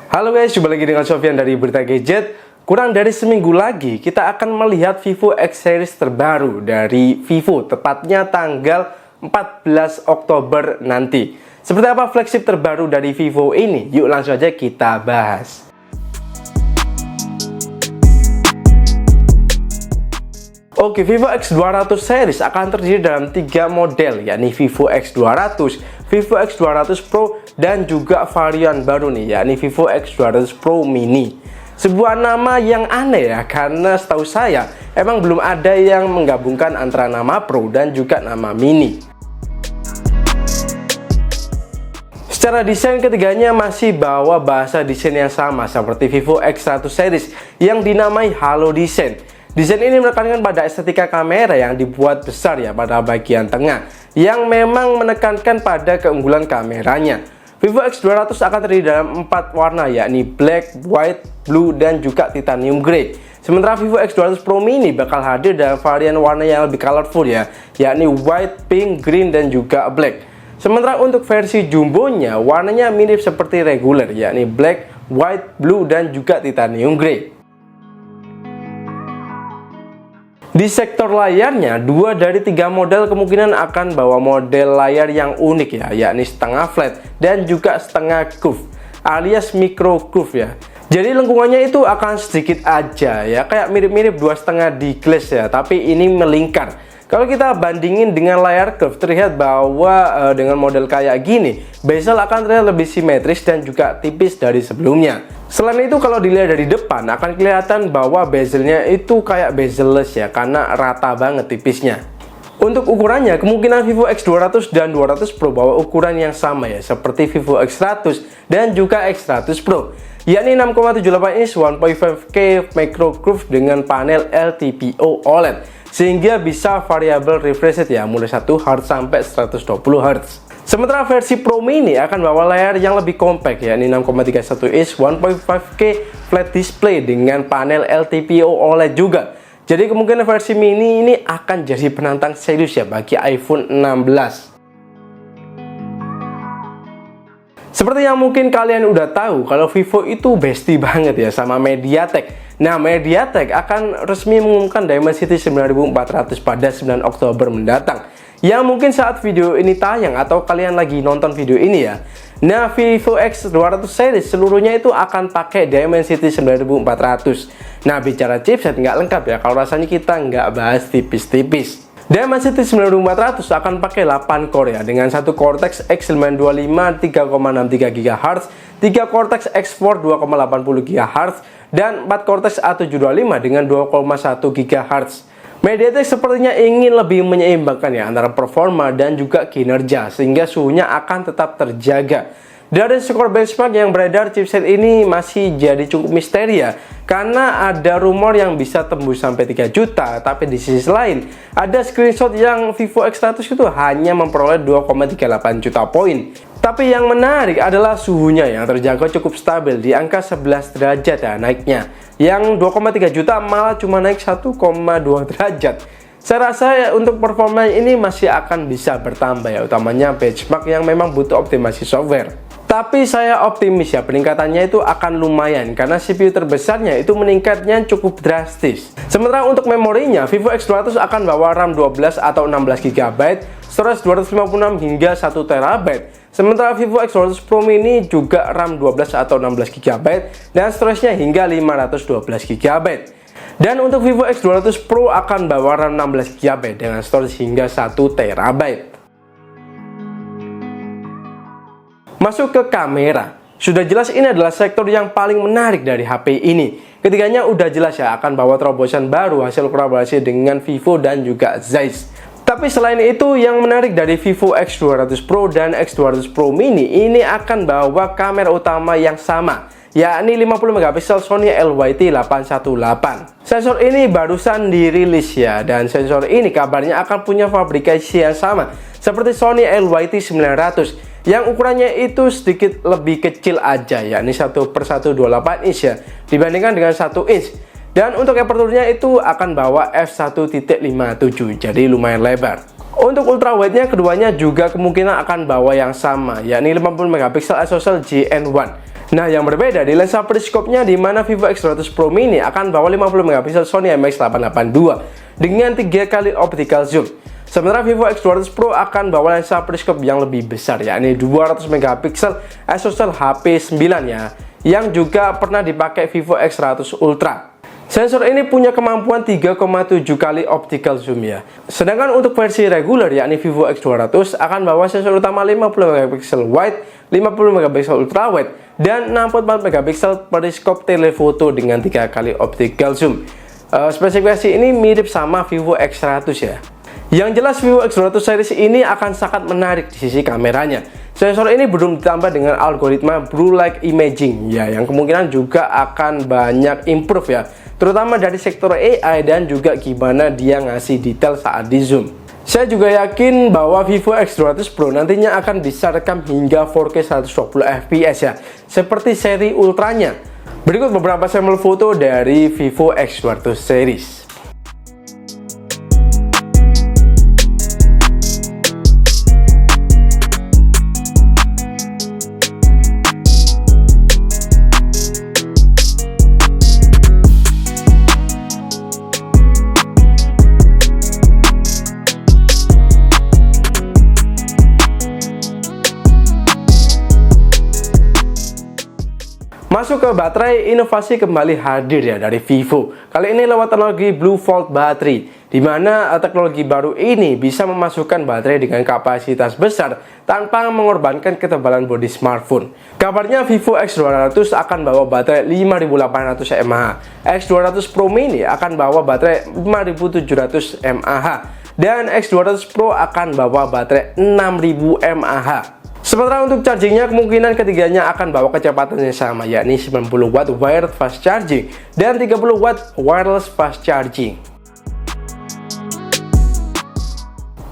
Halo guys, jumpa lagi dengan Sofyan dari Berita Gadget. Kurang dari seminggu lagi kita akan melihat Vivo X series terbaru dari Vivo, tepatnya tanggal 14 Oktober nanti. Seperti apa flagship terbaru dari Vivo ini? Yuk langsung aja kita bahas. Oke, Vivo X200 series akan terdiri dalam 3 model, yakni Vivo X200, Vivo X200 Pro, dan juga varian baru nih, yakni Vivo X200 Pro Mini. Sebuah nama yang aneh ya, karena setahu saya emang belum ada yang menggabungkan antara nama Pro dan juga nama Mini. Secara desain ketiganya masih bawa bahasa desain yang sama seperti Vivo X100 series yang dinamai Halo Design. Desain ini menekankan pada estetika kamera yang dibuat besar ya pada bagian tengah, yang memang menekankan pada keunggulan kameranya. Vivo X200 akan terdiri dalam 4 warna, yakni black, white, blue, dan juga titanium grey. Sementara Vivo X200 Pro Mini bakal hadir dalam varian warna yang lebih colorful ya, yakni white, pink, green, dan juga black. Sementara untuk versi jumbonya warnanya mirip seperti regular, yakni black, white, blue, dan juga titanium grey. Di sektor layarnya, 2 dari 3 model kemungkinan akan bawa model layar yang unik ya, yakni setengah flat dan juga setengah curve alias micro curve ya. Jadi lengkungannya itu akan sedikit aja ya, kayak mirip-mirip 2,5 D glass ya, tapi ini melingkar. Kalau kita bandingin dengan layar curve, terlihat bahwa dengan model kayak gini, bezel akan terlihat lebih simetris dan juga tipis dari sebelumnya. Selain itu, kalau dilihat dari depan, akan kelihatan bahwa bezelnya itu kayak bezelless ya, karena rata banget tipisnya. Untuk ukurannya, kemungkinan Vivo X200 dan 200 Pro bawa ukuran yang sama ya, seperti Vivo X100 dan juga X100 Pro, yakni 6,78 inch 1.5K micro curve dengan panel LTPO OLED, sehingga bisa variable refresh rate ya, mulai 1 Hz sampai 120 Hz. Sementara versi Pro Mini akan bawa layar yang lebih compact, yakni 6,31 inch 1.5K flat display dengan panel LTPO OLED juga. Jadi kemungkinan versi Mini ini akan jadi penantang serius ya bagi iPhone 16. Seperti yang mungkin kalian udah tahu, kalau Vivo itu bestie banget ya sama MediaTek. Nah, MediaTek akan resmi mengumumkan Dimensity 9400 pada 9 Oktober mendatang. Yang mungkin saat video ini tayang atau kalian lagi nonton video ini ya. Nah, Vivo X200 series seluruhnya itu akan pakai Dimensity 9400. Nah, bicara chipset nggak lengkap ya kalau rasanya kita nggak bahas tipis-tipis. Dimensity 9400 akan pakai 8 core ya, dengan 1 Cortex X925 3,63 GHz, 3 Cortex X4 2,80 GHz, dan 4 Cortex A725 dengan 2,1 GHz. MediaTek sepertinya ingin lebih menyeimbangkan ya antara performa dan juga kinerja, sehingga suhunya akan tetap terjaga. Dari skor benchmark yang beredar, chipset ini masih jadi cukup misteri ya, karena ada rumor yang bisa tembus sampai 3 juta, tapi di sisi lain ada screenshot yang Vivo X100 itu hanya memperoleh 2,38 juta poin. Tapi yang menarik adalah suhunya yang terjaga cukup stabil di angka 11 derajat ya naiknya. Yang 2,3 juta malah cuma naik 1,2 derajat. Saya rasa untuk performa ini masih akan bisa bertambah ya, utamanya benchmark yang memang butuh optimasi software. Tapi saya optimis ya, peningkatannya itu akan lumayan karena CPU terbesarnya itu meningkatnya cukup drastis. Sementara untuk memorinya, Vivo X200 akan bawa RAM 12 atau 16 GB, storage 256 hingga 1 TB. Sementara Vivo X200 Pro Mini juga RAM 12 atau 16 GB dan storage-nya hingga 512 GB. Dan untuk Vivo X200 Pro akan bawa RAM 16 GB dengan storage hingga 1 TB. Masuk ke kamera, sudah jelas ini adalah sektor yang paling menarik dari HP ini. Ketiganya udah jelas ya akan bawa terobosan baru hasil kolaborasi dengan Vivo dan juga Zeiss. Tapi selain itu, yang menarik dari Vivo X200 Pro dan X200 Pro Mini ini akan bawa kamera utama yang sama, yakni 50 MP Sony LYT818. Sensor ini barusan dirilis ya, dan sensor ini kabarnya akan punya fabrikasi yang sama seperti Sony LYT900 yang ukurannya itu sedikit lebih kecil aja, yakni 1/128 inch ya, dibandingkan dengan 1 inch. Dan untuk aperturnya itu akan bawa f1.57, jadi lumayan lebar. Untuk ultrawide-nya keduanya juga kemungkinan akan bawa yang sama, yakni 50 MP ISOCELL GN1. Nah, yang berbeda di lensa periskopnya, di mana Vivo X200 Pro Mini akan bawa 50 megapiksel Sony IMX882 dengan 3 kali optical zoom. Sementara Vivo X200 Pro akan bawa lensa periskop yang lebih besar, yakni 200 megapiksel ISOCELL HP9 ya, yang juga pernah dipakai Vivo X100 Ultra. Sensor ini punya kemampuan 3,7 kali optical zoom ya. Sedangkan untuk versi reguler yakni Vivo X200 akan bawa sensor utama 50 megapiksel wide, 50 megapiksel ultra wide, dan 64 megapiksel periskop telefoto dengan 3 kali optical zoom. Spesifikasi ini mirip sama Vivo X100 ya. Yang jelas Vivo X200 series ini akan sangat menarik di sisi kameranya. Sensor ini belum ditambah dengan algoritma Blue Light Imaging ya, yang kemungkinan juga akan banyak improve ya, terutama dari sektor AI dan juga gimana dia ngasih detail saat di zoom. Saya juga yakin bahwa Vivo X200 Pro nantinya akan bisa rekam hingga 4K 120 fps ya, seperti seri ultranya. Berikut beberapa sampel foto dari Vivo X200 series. Masuk ke baterai, inovasi kembali hadir ya dari Vivo. Kali ini lewat teknologi Blue Volt Battery, di mana teknologi baru ini bisa memasukkan baterai dengan kapasitas besar tanpa mengorbankan ketebalan bodi smartphone. Kabarnya Vivo X200 akan bawa baterai 5800 mAh, X200 Pro Mini akan bawa baterai 5700 mAh, dan X200 Pro akan bawa baterai 6000 mAh. Sementara untuk chargingnya, kemungkinan ketiganya akan bawa kecepatan yang sama, yakni 90 watt wired fast charging dan 30 watt wireless fast charging.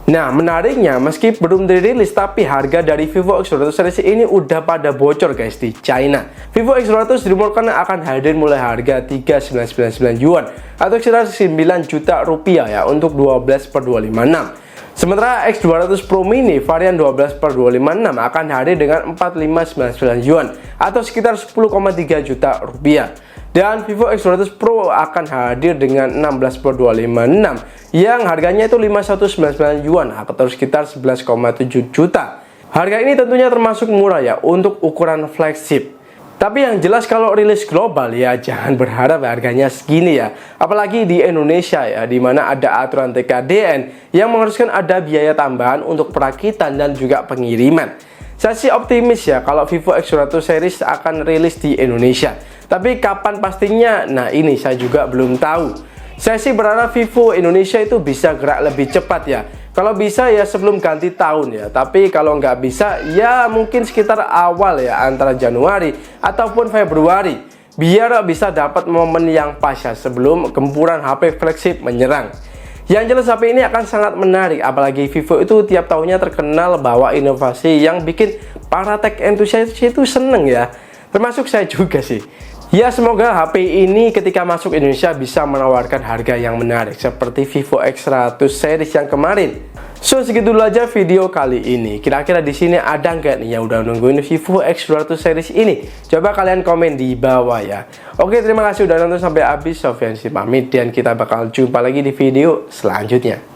Nah, menariknya, meski belum dirilis, tapi harga dari Vivo X200 series ini udah pada bocor guys di China. Vivo X200 dirumorkan akan hadir mulai harga 3.999 yuan atau sekitar 9 juta rupiah ya, untuk 12/256. Sementara X200 Pro Mini varian 12/256 akan hadir dengan 4.599 yuan atau sekitar 10,3 juta rupiah. Dan Vivo X200 Pro akan hadir dengan 16/256 yang harganya itu 5.199 yuan atau sekitar 11,7 juta. Harga ini tentunya termasuk murah ya untuk ukuran flagship. Tapi yang jelas kalau rilis global ya jangan berharap harganya segini ya. Apalagi di Indonesia ya, dimana ada aturan TKDN yang mengharuskan ada biaya tambahan untuk perakitan dan juga pengiriman. Saya sih optimis ya kalau Vivo X200 series akan rilis di Indonesia. Tapi kapan pastinya? Nah, ini saya juga belum tahu. Saya sih berharap Vivo Indonesia itu bisa gerak lebih cepat ya. Kalau bisa ya sebelum ganti tahun ya. Tapi kalau nggak bisa ya mungkin sekitar awal ya, antara Januari ataupun Februari, biar bisa dapat momen yang pas ya sebelum gempuran HP flagship menyerang. Yang jelas HP ini akan sangat menarik, apalagi Vivo itu tiap tahunnya terkenal bawa inovasi yang bikin para tech enthusiast itu seneng ya. Termasuk saya juga sih. Ya, semoga HP ini ketika masuk Indonesia bisa menawarkan harga yang menarik seperti Vivo X100 series yang kemarin. So, segitu dulu aja video kali ini. Kira-kira di sini ada nggak nih yang udah nungguin Vivo X200 series ini? Coba kalian komen di bawah ya. Oke, terima kasih udah nonton sampai habis. Sofyan pamit dan kita bakal jumpa lagi di video selanjutnya.